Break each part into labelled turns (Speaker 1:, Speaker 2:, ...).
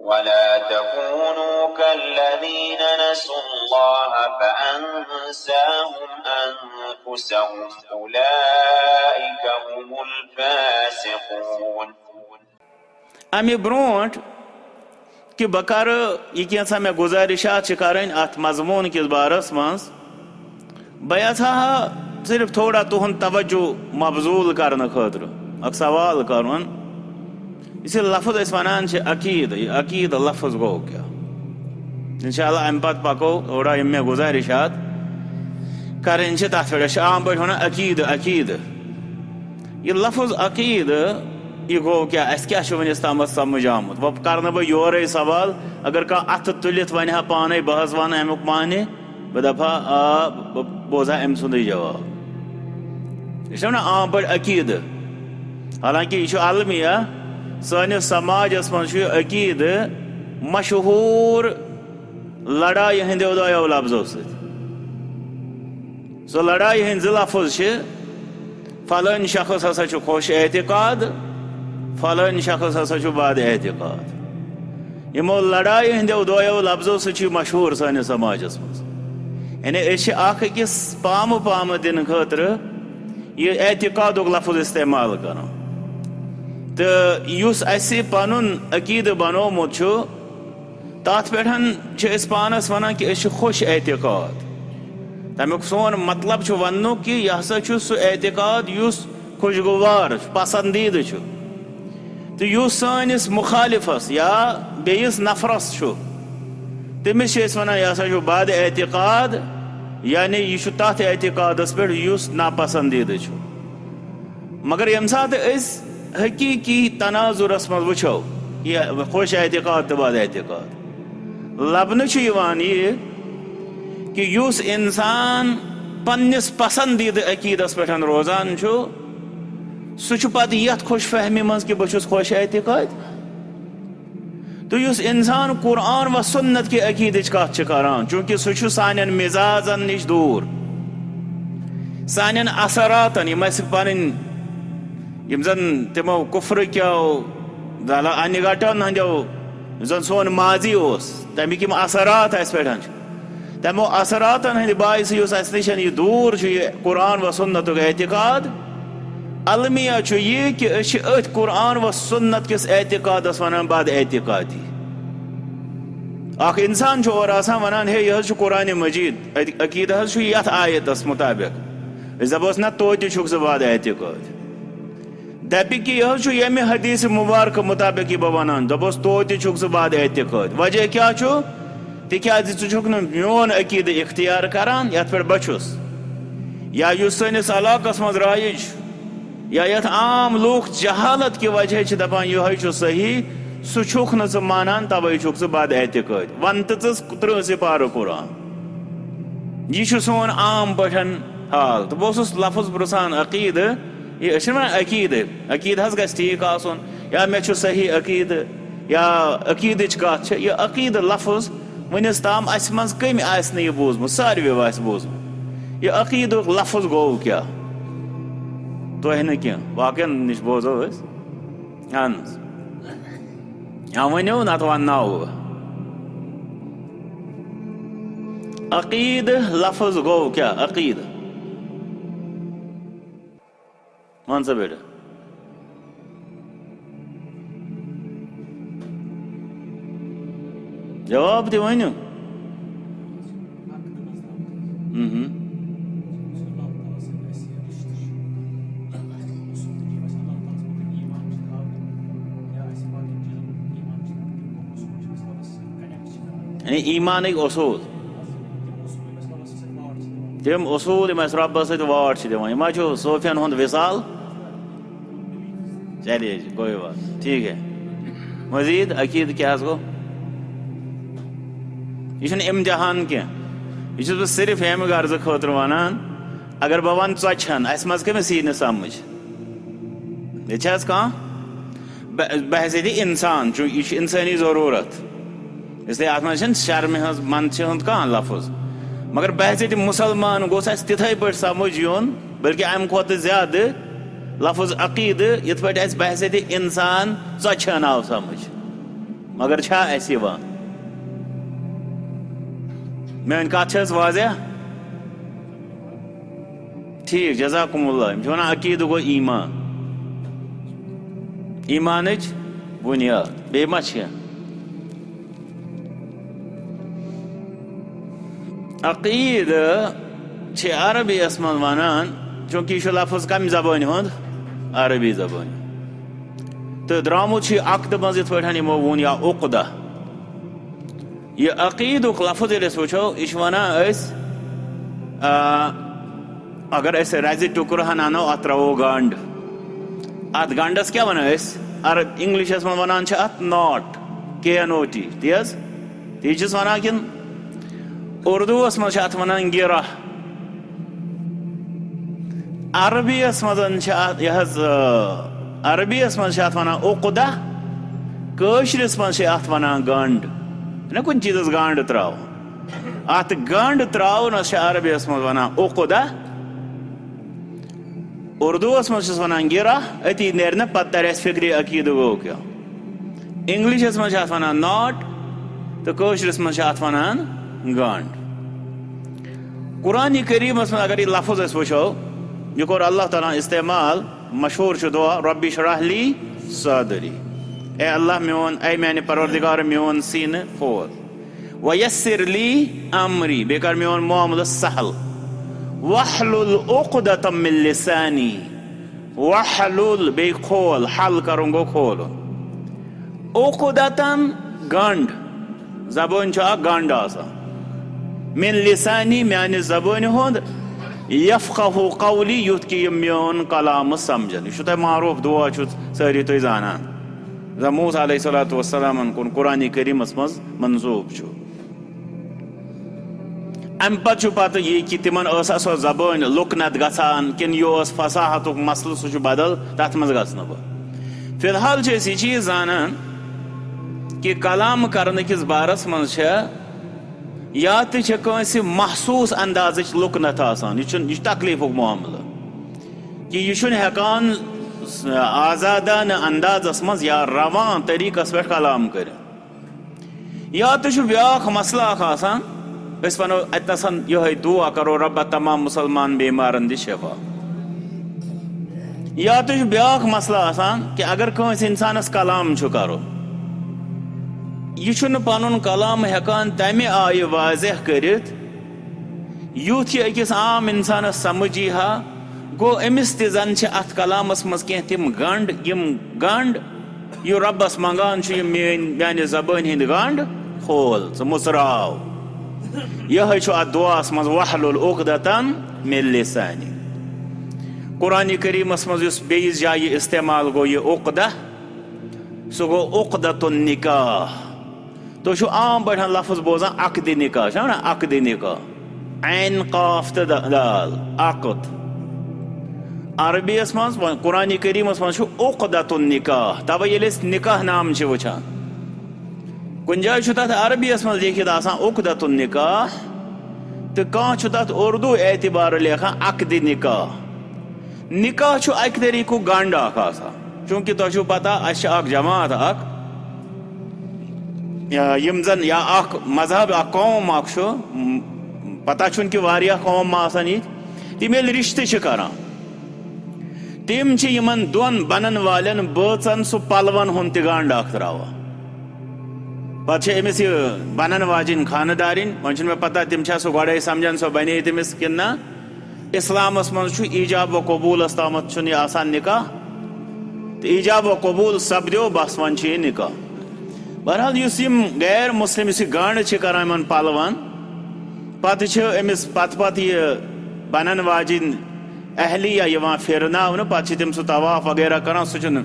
Speaker 1: ولا تكونوا كالذين نسوا الله فأنساهم أنفسهم أولئك هم الفاسقون.
Speaker 2: امی برونٹ کہ بکر یہ کیسا میں گزارشات کریں ات مضمون کس بارس مز بہا صرف تھوڑا تہد توجہ مبزول کرنے خاطر اک سوال کرن اس لفظ اس ونان عقید یہ عقید لفظ گو کیا انشاءاللہ ام پتہ پکو تھوڑا یم میں گزارشات کریں تر پہ عام پہ ونان عقید عقید یہ لفظ عقید یہ گو کیا اس کیا ونس تام سمجھ آمت وہ کرنا بہ یورے سوال اگر کھانا ات تلت ون ہا پانے بہت ون امیک معنی بہ دپا آ بوزا ام سند جواب یہ نا عام پہ عقید حالانکہ یہ المیہ سانس سماجس من عقید مشہور لڑائی ہندو دو لفظوں سو لڑائی ہند لفظ فلان شخص ہسا خوش اعتقاد فلان شخص ہسا بد اعتقاد یمو لڑائی ہندو دو لفظوں سو مشہور سانس سماجس مز یعنی اخ اکس پام پام دن خاطر یہ اعتقاد لفظ استعمال کرو تو اس پن عقید بنومت تات پہ پانس ونان کہ خوش اعتقاد تمیک سون مطلب ون کہ یہ ہسا سہ اعتقاد اس خوشگوار پسندیدہ تو اس سانس مخالفس یا بیس نفرس تمس ونان یہ ہسا بد اعتقاد یعنی یہ تر اعتقادس پہ اس ناپسندیدہ مگر یم سات حقیقی تناظرس مز وچھو یہ خوش اعتقاد تو بد اعتقاد لبنہ یہ کہ اس انسان پنس پسندیدہ عقیدس پہ روزان سہ پتہ یت خوش فہمی مز کہ بہت خوش اعتقاد تو اس انسان قرآن و سنت کے عقید کت کران چونکہ سہ سان مزاجن نش دور سان اثراتن پن زن تمو کفر کیو ان گٹن ہندو زن سون ماضی تمیک اثرات اس پہ تمو اثراتن ہند باعث اس نشن یہ دور یہ قرآن و سنت اعتقاد المیہ یہ کہ ات قرآن و سنت کس اعتقادس ونان بد اعتقادی اخ انسان اور ونان ہے یہ قرآن مجید عقید یت آیتس مطابق دپوس نا توتہ ژٕ بد اعتقاد دپہ کہ یہ یم حدیث مبارک مطابق یہ بہ ونان دپوس توتہ ژٕ بد اعتقاد وجہ کیا تکیاز ژٕ میون عقید اختیار کران یت پہ بچس یا اس سنس علاقس مز رائج یا یت عام لوگ جہالت کی وجہ دپان یہ صحیح سہ نا مانان توے ژٕ بد اعتقاد ون تو 30 سپارہ قرآن یہ سون عام پہ حال تو بہت لفظ پرسان عقید یہ عقید عقید گھس ٹھیک آسن یا مے صحیح عقید یا عقید کت یہ عقید لفظ ونس تام اس من کم آس یہ بوزمت ساروی آس بوزمت یہ عقید لفظ گو کیا تہ نا کی باقین نش بوزو اہن یا ونو نت ونو عقید لفظ گو کیا عقید ون سا بیٹا جواب تہ ونو ایمان اصول تم اصول ربس ست واٹ دان صوفین ہند وصال چلیے کوئی بات ٹھیک ہے مزید عقید کیا گو یہ امتحان کی بہ صرف امہ غرض خاطر ونان اگر بہ ون ژۄچھن اس مز کمس یی نہ سمجھ یہ بحثیت انسان یہ انسانی ضرورت اس لیے ات من شرم ہز من ہند کھانا لفظ مگر بحثیت مسلمان گوس اس تتھے پہ سمجھ یون بلکہ ام کھت زیادہ لفظ عقید یت پہ اس بحثیت انسان ژۄچھن آو سمجھ مگر چھا اس یوان میٲنۍ کتھ چھَس واضح ٹھیک جزاکم اللہ یِم چھِ ونان عقیدٕ گوٚو ایمان ایمانٕچ بُنیاد بیٚیہِ ما چھِ عقیدٕ چھِ عربیَس منٛز ونان چوٗنٛکہِ یہِ چھُ لفظ کمہِ زبٲنۍ ہُنٛد عربی زبٲنۍ تہٕ درٛامُت چھُ یہِ عقدٕ منٛز یِتھ پٲٹھۍ یِمو ووٚن یا عقدہ یہ عقیدُک لفظ ییٚلہِ أسۍ وٕچھو یہِ چھُ ونان أسۍ اگر أسۍ رزِ ٹُکرٕ ہن انو اتھ ترٛاوو گنڈ اتھ گنڈس کیٛاہ ونان أسۍ انگلشس منٛز ونان چھِ اتھ ناٹ KNOT تی حظ تی چھِس ونان کِنہٕ اردوٗوس منٛز چھِ اتھ ونان گِرہ عربیَس منٛز چھِ اتھ یہِ حظ عربیَس منٛز چھِ اتھ ونان عقدہ کٲشرِس منٛز چھِ اتھ ونان گنڈ نہ کُنہِ چیٖزس گنڈ تراوُن اتھ گنڈ تراونس چھِ عربیَس منٛز ونان عقدہ اردوٗوس منٛز چھِس ونان گِرہ أتی نیرِ نہ پتہٕ ترِ اسہِ فِکرِ عقیدٕ گوٚو کیٛاہ انگلشس منٛز چھِ اتھ ونان ناٹ تہٕ کٲشرِس منٛز چھِ اتھ ونان گنڈ قرآنِ کریٖمس منٛز اگر یہِ لفظ أسۍ وٕچھو یہِ کوٚر اللہ تعالیٰ استعمال مشہوٗر چھُ دعا رۄبِ اشرح لی صدری اے اللہ میون اے میانہِ پروردگار میون سیٖنہٕ کھول ویسر لی امری بیٚیہِ کر میون معاملہٕ سہل واحلل عقدة من لسانی واحلل بیٚیہِ کھول حل کرُن گوٚو کھولُن عقدتن گنڈ زبٲنۍ چھُ اکھ گنڈ آسان من لسانی میانہِ زبٲنہِ ہُنٛد یفقہُ قولی یُتھ کہِ یِم میون کلامہٕ سمجھن یہِ چھُ تۄہہِ معروٗف دعا چھُ سٲری تُہۍ زانان موسیٰ علیہ الصلوٰۃ والسلامن کُن قرآنِ کریٖمس منٛز منظوٗب چھُ امہِ پتہٕ چھُ پتہٕ یہِ کہِ تِمن ٲسا سۄ زبٲنۍ لُکنت گژھان کِنہٕ یہِ اوس فصاحتُک مسلہٕ سُہ چھُ بدل تتھ منٛز گژھنہٕ بہٕ فی الحال چھِ أسۍ یہِ چیٖز زانان کہِ کلام کرنہٕ کِس بارس منٛز چھےٚ یا تہِ چھِ کٲنٛسہِ محسوٗس اندازٕچ لُکنت آسان یہِ چھُ تکلیٖفُک معاملہٕ کہِ یہِ چھُنہٕ ہٮ۪کان آزادانہٕ اندازس منٛز یا رواں طریٖقس پٮ۪ٹھ کلام کٔرِتھ یا تہِ چھُ بیٛاکھ مسلہٕ اکھ آسان أسۍ ونو اتنسن یِہوٚے دعا کرو رۄبا تمام مُسلمان بیمارن دِ شفا یا تہِ چھُ بیٛاکھ مسلہٕ آسان کہِ اگر کٲنٛسہِ انسانس کلام چھُ کرُن یہِ چھُنہٕ پنُن کلام ہٮ۪کان تمہِ آیہِ واضح کٔرِتھ یُتھ یہِ أکِس عام انسانس سمجھ یی ہا گوٚو أمِس تہِ زن چھِ اتھ کلامس منٛز کینٛہہ تِم گنڈ یِم گنڈ یہِ رۄبس منٛگان چھُ یِم میانہِ زبٲنۍ ہٕنٛدۍ گنڈ کھول ژٕ مُژراو یِہوٚے چھُ اتھ دعاہس منٛز واحلل عقدة من لسانی قرآنِ کریٖمس منٛز یُس بیٚیِس جایہِ استعمال گوٚو یہِ عقدہ سُہ گوٚو عقدة النکاح تُہۍ چھُو عام پٲٹھۍ لفظ بوزان عقدِ نکاح چھُنہ ونان عقدِ نکاح عین قاف تہٕ دال عقد عربیَس منٛز قرآنِ کریٖمس منٛز چھُ عقدة النکاح تَوَے ییٚلہِ أسۍ نکاح نام چھِ وٕچھان کُنہِ جایہِ چھُ تتھ عربیَس منٛز لیکھِتھ آسان عقدة النکاح تہٕ کانٛہہ چھُ تتھ اردوٗ اعتبارٕ لیکھان عقدِ نکاح نکاح چھُ اکہِ طریٖقُک گنڈ اکھ آسان چوٗنٛکہِ تۄہہِ چھُو پتہ اسہِ چھِ اکھ جماعت اکھ یِم زن یا اکھ مذہب اکھ قوم اکھ چھُ پتہ چھُنہٕ کہِ واریاہ قوم ما آسان ییٚتہِ تِم ییٚلہِ رشتہٕ چھِ کران تِم چھِ یِمن دۄن بنن والٮ۪ن بٲژن سُہ پلون ہُنٛد تہِ گنڈ اکھ تراوان پتہٕ چھِ أمِس یہِ بنن واجیٚنۍ خانہٕ وۄنۍ چھُنہٕ مےٚ پتہ تِم چھا سُہ گۄڈے سمجھان سۄ بنے تٔمِس کِنہٕ نہ اسلامس منٛز چھُ ایجاب و قبوٗلس تامتھ چھُنہٕ یہِ آسان نکاح تہٕ ایجاب و قبوٗل سپدیو بس وۄنۍ چھُ یہِ نکاح بہرحال یُس یِم غیر مسلم یُس یہِ گنڈ چھِ کران یِمن پلون پتہٕ چھِ أمِس پتہٕ یہِ بنن واجیٚنۍ اہلیہ یِوان پھِرناونہٕ پتہٕ چھِ تِم سُہ طواف وغیرہ کران سُہ چھُنہٕ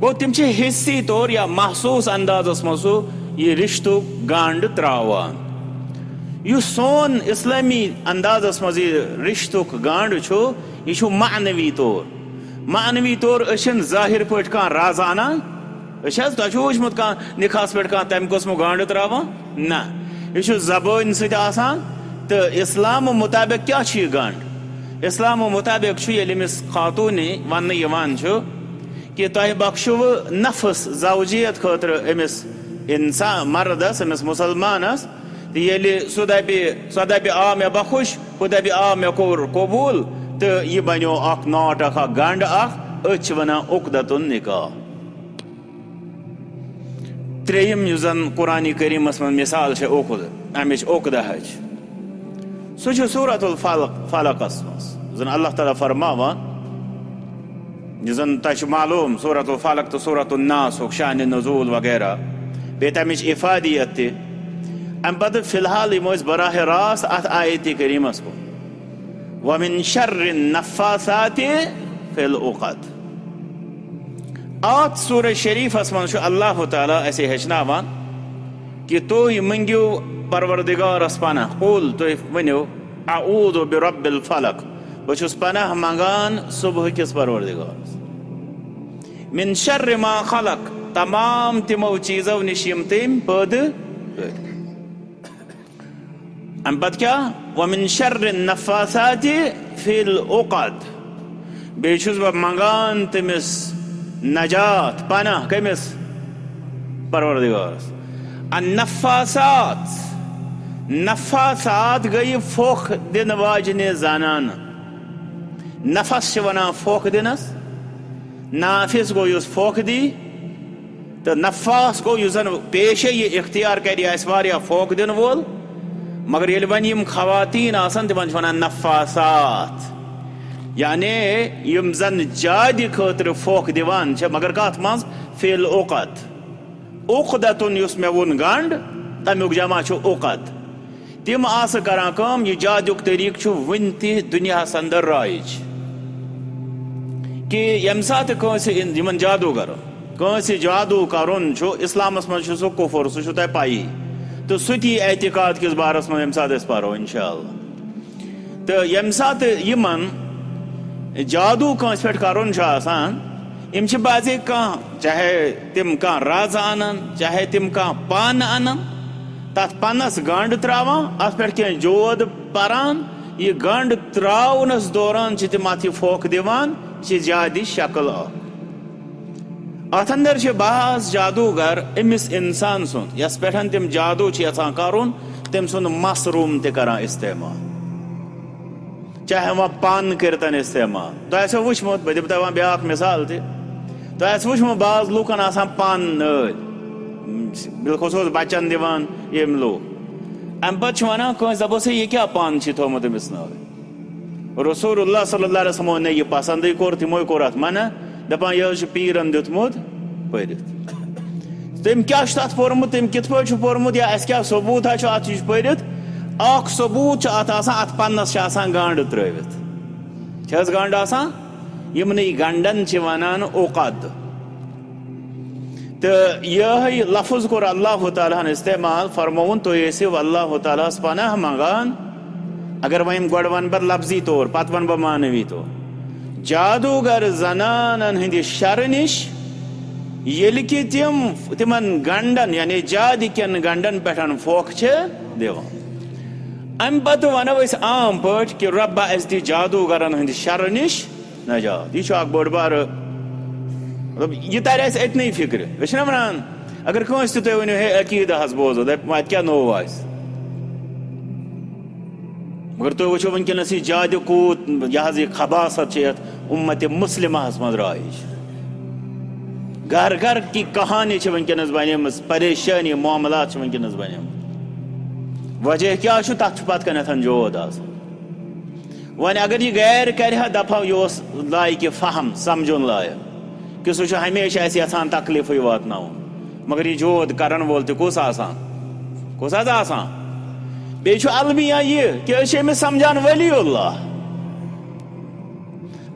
Speaker 2: گوٚو تِم چھِ حصی طور یا محسوٗس اندازس منٛز سُہ یہِ رشتُک گنڈ تراوان یُس سون اسلٲمی اندازس منٛز یہِ رشتُک گنڈ چھُ یہِ چھُ معنوی طور أسۍ چھِنہٕ ظٲہِر پٲٹھۍ کانٛہہ رز انان أسۍ حظ تۄہہِ چھُو وٕچھمُت کانٛہہ نکاحس پٮ۪ٹھ کانٛہہ تمہِ قٕسمُک گنڈ تراوان نہ یہِ چھُ زبٲنۍ سۭتۍ آسان تہٕ اسلامہٕ مُطابق کیٛاہ چھُ یہِ گنڈ اسلامہٕ مُطابق چھُ ییٚلہِ أمِس خاتوٗنہِ وننہٕ یِوان چھُ کہِ تۄہہِ بخشوٕ نفس زوجیت خٲطرٕ أمِس انسان مردس امس مسلمانس سہ دپہ آ مے بخوش ہُہ دپہ آ مے کور قبول تو یہ بنیو اخ ناٹ اخ گنڈ اخ أچھ ونان عقدۃ النکاح. تریم یُس زن قرآن کریمس من مثال چھ عقد امچ عقدہچ سہ چھ سورۃ الفلقس مز زن اللہ تعالیٰ فرماوان یُس زن تۄہہِ چھُ معلوم سورۃ الفلق تو سورۃ الناس شان نزول وغیرہ بیٚیہِ تمِچ افادیت تہِ امہ پتہٕ فی الحال یِمو أسۍ براہ راست اتھ آیت کریمس کُن ومن شر النفاثات فی العقد. ات سورہ شریفس من اللہ تعالیٰ اسے ہیچناوان کہ تُہۍ منگیو پروردگارس پناہ قل تُہۍ ؤنِو اعوذ برب الفلق بہٕ چھُس پناہ منگان صبح کس پروردگارس من شر ما خلق تمام تمو چیزو نش یم تٔمۍ پٲدٕ کٔرۍ. امہ پتہٕ کیٛاہ ومن شر النفاثات فی العقد بیٚیہِ چھُس بہٕ منگان تٔمِس نجات پناہ کٔمِس پروردگارس. النفاثات نفاثات گٔیہِ پھۄکھ دِنہٕ واجنہِ زنانہٕ. نفس چھِ ونان پھۄکھ دِنس نافس گوٚو یُس پھۄکھ دی تہٕ نفاس گوٚو یُس زن پیشے یہِ اختیار کرِ یہِ آسہِ واریاہ پھۄکھ دِنہٕ وول مگر ییٚلہِ وۄنۍ یِم خواتیٖن آسن تِمن چھِ ونان نفاسات یعنی یم زن جادِ خٲطرٕ پھۄکھ دِوان چھِ مگر کتھ منٛز فی العقد. عقدتن یُس مےٚ ووٚن گنڈ تمیُک جمع چھُ عقد. تم آسہٕ کران کٲم یہِ جادُک طریٖقہٕ چھُ وُنہِ تہِ دُنیاہس انٛدر رایج کہ ییٚمہِ ساتہٕ کٲنٛسہِ یِمن جادوٗگر کٲنٛسہِ جادوٗ کرُن چھُ اسلامس منٛز چھُ سُہ کُفر سُہ چھُ تۄہہِ پیی تہٕ سُہ تہِ اعتقاد کِس بارس منٛز ییٚمہِ ساتہٕ أسۍ پرو انشاء اللہ. تہٕ ییٚمہِ ساتہٕ یِمن جادوٗ کٲنٛسہِ پٮ۪ٹھ کرُن چھُ آسان یِم چھِ بعضے کانٛہہ چاہے تِم کانٛہہ رز انن چاہے تِم کانٛہہ پن انن تتھ پنس گنڈ تراوان اتھ پٮ۪ٹھ کینٛہہ جود پران یہ گنڈ تراونس دوران چھِ تِم اتھ یہِ پھۄکھ دِوان یہِ چھِ جادِ شکل اکھ. اتھ اندر چھِ بعض جادوٗگر أمِس انسان سُنٛد یس پٮ۪ٹھ تِم جادوٗ چھِ یژھان کرُن تٔمۍ سُنٛد مس روٗم تہِ کران استعمال چاہے وۄنۍ پن کٔرتن استعمال. تۄہہِ آسیو وٕچھمُت بہٕ دِمہٕ تۄہہِ وۄنۍ بیٛاکھ مثال تہِ تۄہہِ آسہِ وٕچھمُت بعض لوٗکن آسان پن نٲلۍ بالخصوٗص بچن دِوان یِم لوٗکھ امہِ پتہٕ چھِ ونان کٲنٛسہِ دپوس ہے یہِ کیٛاہ پن چھِ تھوٚومُت أمِس نٲلۍ رسول اللہ صلی اللہ علیہ وسلم ووٚن نہٕ یہِ پسنٛدٕے کوٚر تِموے کوٚر اتھ منع دپان یہِ حظ چھُ پیٖرن دیُتمُت پٔرِتھ. تٔمۍ کیٛاہ چھُ تتھ پوٚرمُت تٔمۍ کِتھ پٲٹھۍ چھُ پوٚرمُت یا اسہِ کیٛاہ ثبوٗتا چھُ اتھ یہِ چھُ پٔرِتھ اکھ ثبوٗت چھُ اتھ آسان اتھ پنس چھِ آسان گنڈ ترٲوِتھ چھِ حظ گنڈ آسان یِمنٕے گنڈن چھِ ونان عقد. تہٕ یِہے لفظ کوٚر اللہ تعالیٰ ہن استعمال فرمووُن تُہۍ ٲسِو اللہ تعالیٰ ہس پناہ منگان اگر وۄنۍ گۄڈٕ ونہٕ بہٕ لفظی طور پتہٕ ونہٕ بہٕ معنوی طور جادوٗگر زنانن ہٕنٛدِ شرٕ نِش ییٚلہِ کہِ تِمن گنڈن یعنی جادِ کٮ۪ن گنڈن پٮ۪ٹھ پھۄکھ چھِ دِوان. امہِ پتہٕ ونو أسۍ عام پٲٹھۍ کہِ رۄبا اسہِ دِ جادوٗگرن ہٕنٛدِ شرٕ نِش نجات. یہِ چھُ اکھ بوٚڑ بارٕ مطلب یہِ ترِ اسہِ أتنٕے فکرِ أسۍ چھِنہ ونان اگر کٲنٛسہِ تہِ تُہۍ ؤنِو ہے عقیٖدٕ حظ بوزو دپہِ وۄنۍ اتہِ کیٛاہ نوٚو آسہِ مگر تُہۍ وٕچھِو وٕنکیٚنس یہِ جادِ کوٗت یہِ حظ یہِ خباست چھِ یتھ اُمتِ مُسلِماہس منٛز رایج. گھر گھر کی کہانی چھِ وٕنکیٚنس بنیمٕژ پریشٲنی معاملات چھِ وٕنکیٚنس بنیمٕتۍ وجہ کیٛاہ چھُ تتھ چھُ پتہٕ کنٮ۪تھ جود آسان. وۄنۍ اگر یہِ گرِ کرِ ہا دپہو یہِ اوس لایقہِ فہم سمجُن لایق کہ سُہ چھُ ہمیشہ اسہِ یژھان تکلیفٕے واتناوُن مگر یہِ جود کرن وول تہِ کُس آسان کُس حظ آسان. بیٚیہِ چھُ المیہ یہِ کہ أسۍ چھِ أمِس سمجھان ولی اللہ.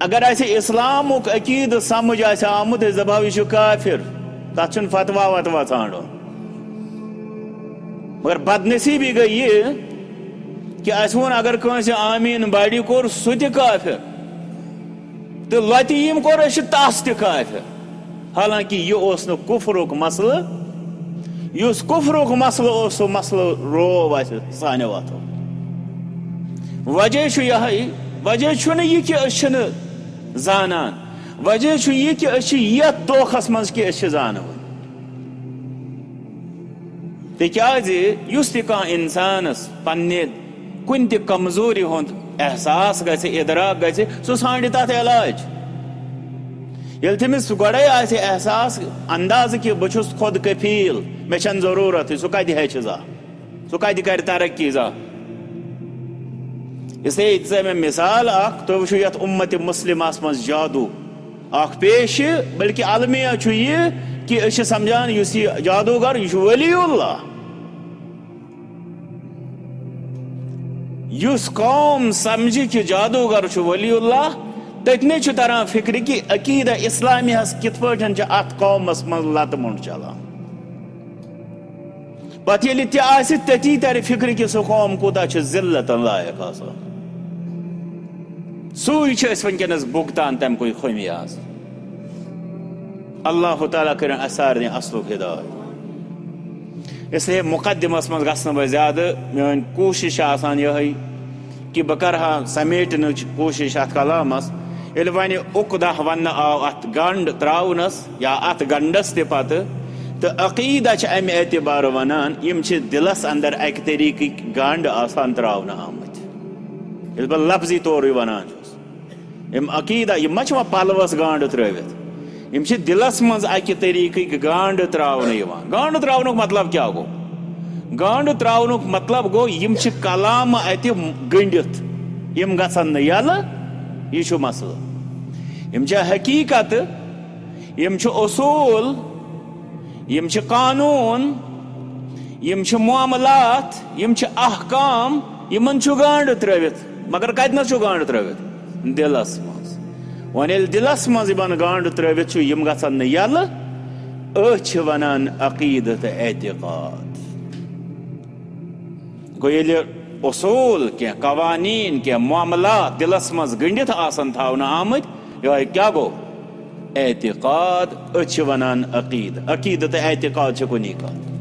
Speaker 2: اگر اسہِ اسلامُک عقیٖدٕ سمجھ آسہِ آمُت أسۍ دپہو یہِ چھُ کافر تتھ چھُنہٕ فتوا وتوا ژھانڈُن مگر بدنصیٖبی گٔے یہِ کہ اسہِ ووٚن اگر کٲنٛسہِ آمیٖن بڑِ کوٚر سُہ تہِ کافر تہٕ لۄتہِ یِم کوٚر أسۍ چھِ تس تہِ کافر. حالانکہِ یہِ اوس نہٕ کُفرُک مسلہٕ یُس کُفرُک مسلہٕ اوس سُہ مسلہٕ روو اسہِ سانیو اتھو. وجہ چھُ یِہے وجہ چھُنہٕ یہِ کہِ أسۍ چھِنہٕ زانان وجہ چھُ یہِ کہِ أسۍ چھِ یتھ دھوکھس منٛز کہِ أسۍ چھِ زانان تکیازِ یُس تہِ کانٛہہ اِنسانس پننہِ کُنہِ تہِ کمزوری ہُنٛد احساس گژھِ ادراک گژھِ سُہ ژھانڈِ تتھ علاج ییٚلہِ تٔمِس گۄڈے آسہِ احساس اندازٕ کہِ بہٕ چھُس خود کفیٖل مےٚ چھنہٕ ضروٗرتھٕے سُہ کتہِ ہیٚچھِ زانٛہہ سُہ کتہِ کرِ ترقی زانٛہہ اس لیے ژٕ مےٚ مثال اکھ تُہۍ وٕچھِو یتھ اُمتِ مُسلمس منٛز جادوٗ اکھ پیشہِ بلکہِ المیہ چھُ یہِ کہ أسۍ چھِ سمجھان یُس یہِ جادوٗگر یہِ چھُ ولی اللہ یُس قوم سمجھِ کہ جادوٗگر چھُ ولی اللہ تٔتنٕے چھُ تران فکرِ کہ عقیدہ اسلامیہس کِتھ پٲٹھۍ چھِ اتھ قومس منٛز لتہٕ مۄنٛڈ چلان پتہٕ ییٚلہِ تہِ آسہِ تٔتی ترِ فکرِ کہ سُہ قوم کوٗتاہ چھُ ذلتن لایق آسان سُے چھِ أسۍ وٕنکیٚنس بُگتان تمکُے خٔمیاض اللہ تعالیٰ کٔرِنۍ اسہِ سارنٕے اصلُک ہدایت اس لیے مقدمس منٛز گژھنہٕ بہٕ زیادٕ میٲنۍ کوٗشش چھِ آسان یِہے کہ بہٕ کرٕ ہا سمیٹنٕچ کوٗشش اتھ کلامس ییٚلہِ وۄنۍ عقدہ وننہٕ آو اتھ گنڈ تراونس یا اتھ گنڈس تہِ پتہٕ تہٕ عقیدہ چھِ امہِ اعتبارٕ ونان یِم چھِ دلس اندر اکہِ طریٖقٕکۍ گنڈ آسان تراونہٕ آمٕتۍ ییٚلہِ بہٕ لفظی طورٕے ونان چھُس یِم عقیدہ یِم ما چھِ وۄنۍ پلوس گانڈ ترٲوِتھ یِم چھِ دلس منٛز اکہِ طریٖقٕکۍ گانڈ تراونہٕ یِوان گانڈ تراونُک مطلب کیاہ گوٚو گانڈ تراونُک مطلب گوٚو یِم چھِ کلامہٕ اتہِ گٔنڈِتھ یِم گژھن نہٕ یلہٕ یہِ چھُ مسلہٕ یِم چھِ حقیٖقت یِم چھِ اصوٗل یِم چھِ قانوٗن یِم چھِ معاملات یِم چھِ احکام یِمن چھُ گانڈ ترٲوِتھ مگر کتنس چھُ گانڈ ترٲوِتھ دلس منٛز وۄنۍ ییٚلہِ دلس منٛز یِمن گانڈ ترٲوِتھ چھُ یِم گژھن نہٕ یلہٕ أتھۍ چھِ ونان عقیدٕ تہٕ اعتقاد گوٚو ییٚلہِ اصوٗل کینٛہہ قوانیٖن کینٛہہ معاملات دلس منٛز گٔنڈِتھ آسن تھاونہٕ آمٕتۍ یِہوے کیاہ گوٚو اعتقاد أتھۍ چھِ ونان عقیدٕ عقیدٕ تہٕ اعتقاد چھِ کُنی کتھ